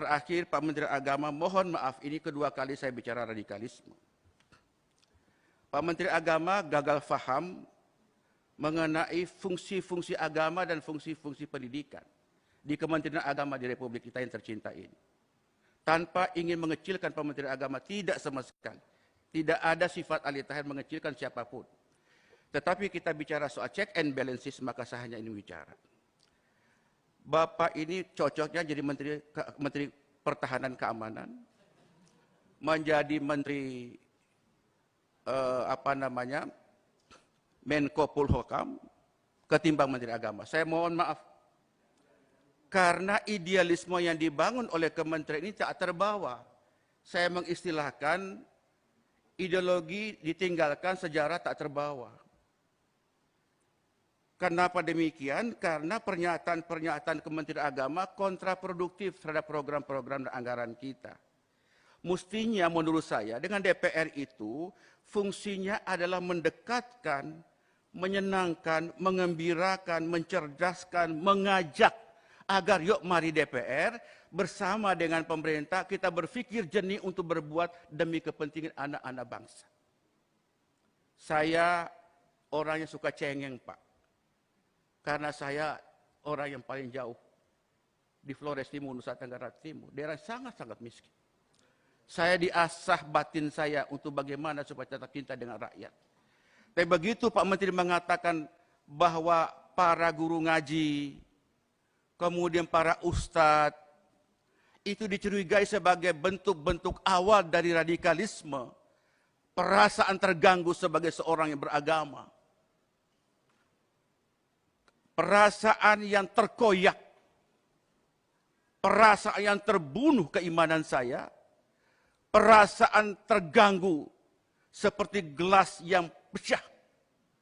terakhir, Pak Menteri Agama, mohon maaf, ini kedua kali saya bicara radikalisme. Pak Menteri Agama gagal faham mengenai fungsi-fungsi agama dan fungsi-fungsi pendidikan di Kementerian Agama di Republik kita yang tercinta ini. Tanpa ingin mengecilkan Pak Menteri Agama, tidak sama sekali. Tidak ada sifat alih tahir mengecilkan siapapun. Tetapi kita bicara soal check and balances, maka saya hanya ingin bicara. Bapak ini cocoknya jadi Menteri Pertahanan Keamanan, menjadi Menteri Menko Polhukam, ketimbang Menteri Agama. Saya mohon maaf, karena idealisme yang dibangun oleh kementerian ini tak terbawa. Saya mengistilahkan ideologi ditinggalkan, sejarah tak terbawa. Kenapa demikian? Karena pernyataan-pernyataan Kementerian Agama kontraproduktif terhadap program-program dan anggaran kita. Mestinya menurut saya dengan DPR itu fungsinya adalah mendekatkan, menyenangkan, mengembirakan, mencerdaskan, mengajak agar yuk mari DPR bersama dengan pemerintah kita berpikir jernih untuk berbuat demi kepentingan anak-anak bangsa. Saya orang yang suka cengeng, Pak. Karena saya orang yang paling jauh di Flores Timur, Nusa Tenggara Timur, daerah sangat-sangat miskin. Saya diasah batin saya untuk bagaimana supaya tetap cinta dengan rakyat. Tapi begitu Pak Menteri mengatakan bahwa para guru ngaji, kemudian para ustadz, itu dicurigai sebagai bentuk-bentuk awal dari radikalisme, perasaan terganggu sebagai seorang yang beragama. Perasaan yang terkoyak, perasaan yang terbunuh keimanan saya, perasaan terganggu seperti gelas yang pecah.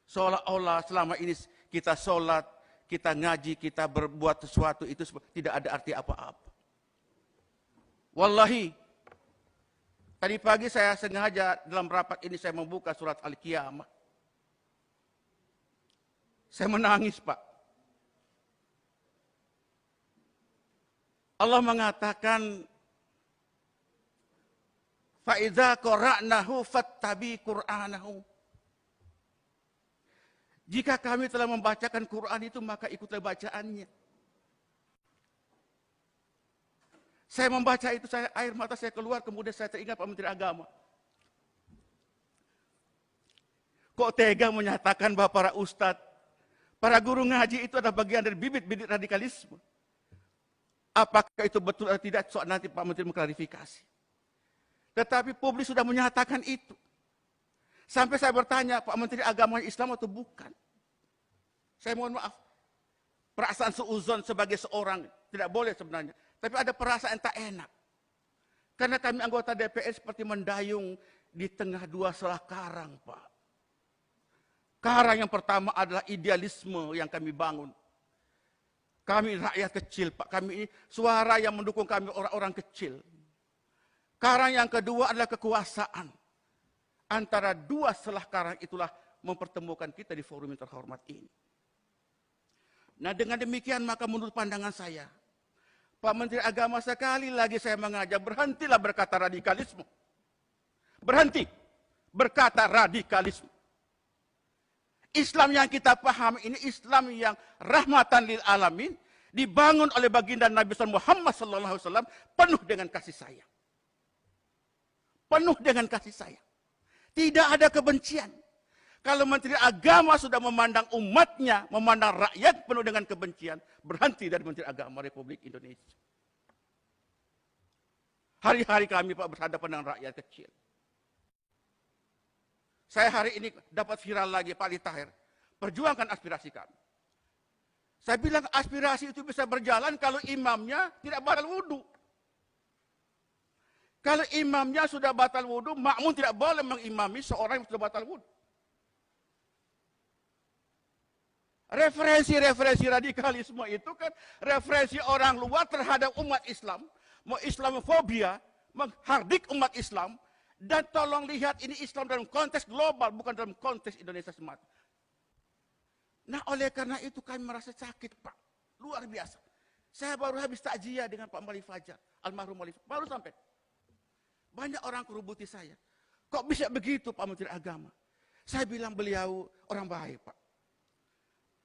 Seolah-olah selama ini kita sholat, kita ngaji, kita berbuat sesuatu itu tidak ada arti apa-apa. Wallahi, tadi pagi saya sengaja dalam rapat ini saya membuka surat Al-Qiyamah. Saya menangis, Pak. Allah mengatakan, فَإِذَا قَرَأْنَهُ فَاتَّبِعْ قُرْآنَهُ. Jika kami telah membacakan Quran itu, maka ikutlah bacaannya. Saya membaca itu, air mata saya keluar, kemudian saya teringat Pak Menteri Agama. Kok tega menyatakan bahwa para ustadz, para guru ngaji itu adalah bagian dari bibit-bibit radikalisme. Apakah itu betul atau tidak, soal nanti Pak Menteri mengklarifikasi. Tetapi publik sudah menyatakan itu. Sampai saya bertanya, Pak Menteri Agama Islam atau bukan? Saya mohon maaf. Perasaan suuzon sebagai seorang tidak boleh sebenarnya. Tapi ada perasaan tak enak. Karena kami anggota DPR seperti mendayung di tengah dua selah karang, Pak. Karang yang pertama adalah idealisme yang kami bangun. Kami rakyat kecil, Pak. Kami ini suara yang mendukung kami orang-orang kecil. Karang yang kedua adalah kekuasaan. Antara dua selah karang itulah mempertemukan kita di forum yang terhormat ini. Nah, dengan demikian maka menurut pandangan saya, Pak Menteri Agama, sekali lagi saya mengajak, berhentilah berkata radikalisme. Berhenti berkata radikalisme. Islam yang kita pahami ini Islam yang rahmatan lil alamin, dibangun oleh baginda Nabi Muhammad SAW, penuh dengan kasih sayang. Penuh dengan kasih sayang. Tidak ada kebencian. Kalau Menteri Agama sudah memandang umatnya, memandang rakyat penuh dengan kebencian, berhenti dari Menteri Agama Republik Indonesia. Hari-hari kami, Pak, berhadapan dengan rakyat kecil. Saya hari ini dapat viral lagi, Pak Ali Tahir. Perjuangkan aspirasi kami. Saya bilang aspirasi itu bisa berjalan kalau imamnya tidak batal wudhu. Kalau imamnya sudah batal wudhu, makmum tidak boleh mengimami seorang yang sudah batal wudhu. Referensi-referensi radikalisme itu kan referensi orang luar terhadap umat Islam. Mau Islamofobia, menghardik umat Islam. Dan tolong lihat ini Islam dalam konteks global, bukan dalam konteks Indonesia semata. Nah, oleh karena itu kami merasa sakit, Pak. Luar biasa. Saya baru habis takziah dengan Pak Mali Fajar. almarhum wali, baru sampai. Banyak orang kerubuti saya. Kok bisa begitu Pak Menteri Agama? Saya bilang beliau orang baik Pak.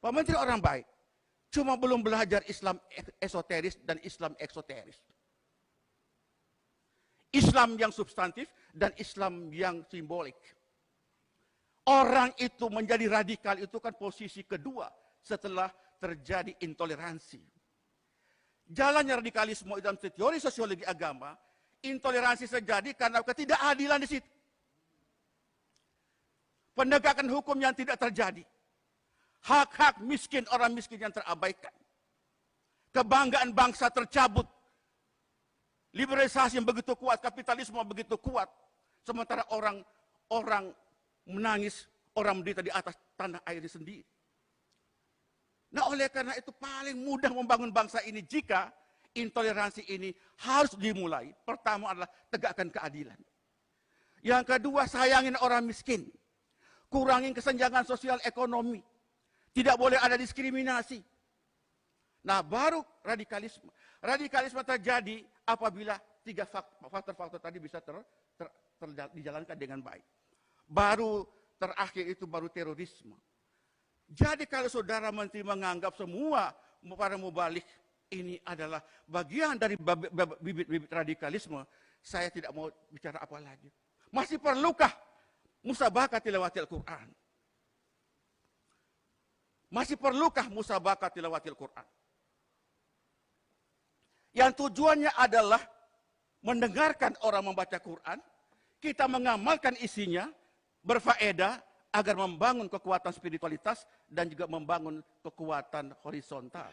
Pak Menteri orang baik. Cuma belum belajar Islam esoteris dan Islam eksoteris. Islam yang substantif dan Islam yang simbolik. Orang itu menjadi radikal itu kan posisi kedua setelah terjadi intoleransi. Jalannya radikalisme dalam teori sosiologi agama, intoleransi terjadi karena ketidakadilan di situ. Penegakan hukum yang tidak terjadi. Hak-hak miskin, orang miskin yang terabaikan. Kebanggaan bangsa tercabut. Liberalisasi yang begitu kuat, kapitalisme yang begitu kuat. Sementara orang menangis, orang menderita di atas tanah air sendiri. Nah oleh karena itu paling mudah membangun bangsa ini jika intoleransi ini harus dimulai. Pertama adalah tegakkan keadilan. Yang kedua, sayangin orang miskin. Kurangin kesenjangan sosial ekonomi. Tidak boleh ada diskriminasi. Nah baru radikalisme. Radikalisme terjadi apabila tiga faktor-faktor tadi bisa dijalankan dengan baik. Baru terakhir itu baru terorisme. Jadi kalau saudara menteri menganggap semua para mubalik ini adalah bagian dari bibit-bibit radikalisme, saya tidak mau bicara apa lagi. Masih perlukah musabaqah tilawatil Quran? Masih perlukah musabaqah tilawatil Quran? Yang tujuannya adalah mendengarkan orang membaca Quran, kita mengamalkan isinya, berfaedah, agar membangun kekuatan spiritualitas dan juga membangun kekuatan horizontal.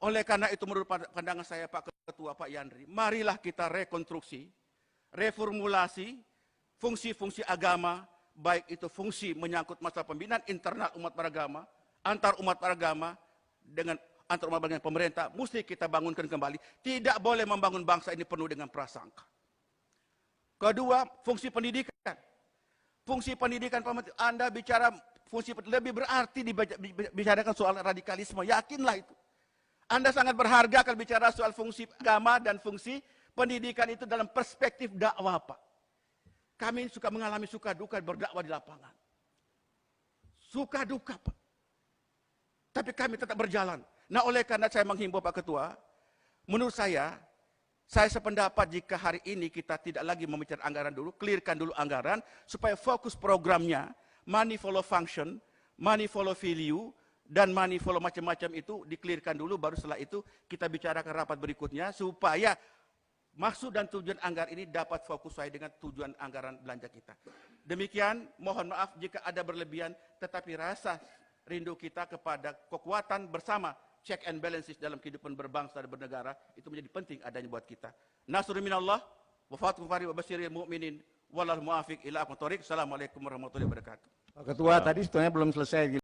Oleh karena itu menurut pandangan saya Pak Ketua, Pak Yandri, marilah kita rekonstruksi, reformulasi fungsi-fungsi agama, baik itu fungsi menyangkut masalah pembinaan internal umat beragama, antar umat beragama, dengan antar umat beragama pemerintah, mesti kita bangunkan kembali. Tidak boleh membangun bangsa ini penuh dengan prasangka. Kedua, fungsi pendidikan. Fungsi pendidikan, Anda bicara fungsi lebih berarti dibicarakan soal radikalisme. Yakinlah itu. Anda sangat berharga kalau bicara soal fungsi agama dan fungsi pendidikan itu dalam perspektif dakwah, Pak. Kami suka mengalami suka duka berdakwah di lapangan. Suka duka, Pak. Tapi kami tetap berjalan. Nah, oleh karena saya menghimbau Pak Ketua, menurut saya sependapat jika hari ini kita tidak lagi membicarakan anggaran dulu, clearkan dulu anggaran, supaya fokus programnya, money follow function, money follow value, dan money follow macam-macam itu di-clearkan dulu, baru setelah itu kita bicarakan rapat berikutnya, supaya maksud dan tujuan anggaran ini dapat fokus sesuai dengan tujuan anggaran belanja kita. Demikian, mohon maaf jika ada berlebihan, tetapi rasa rindu kita kepada kekuatan bersama, check and balances dalam kehidupan berbangsa dan bernegara itu menjadi penting adanya buat kita. Nasrun minallah wa fathu fari wa basyiril mu'minin wallahu muafiq ila aqwamit thoriq. Assalamualaikum warahmatullahi wabarakatuh. Pak Ketua, tadi sebetulnya belum selesai.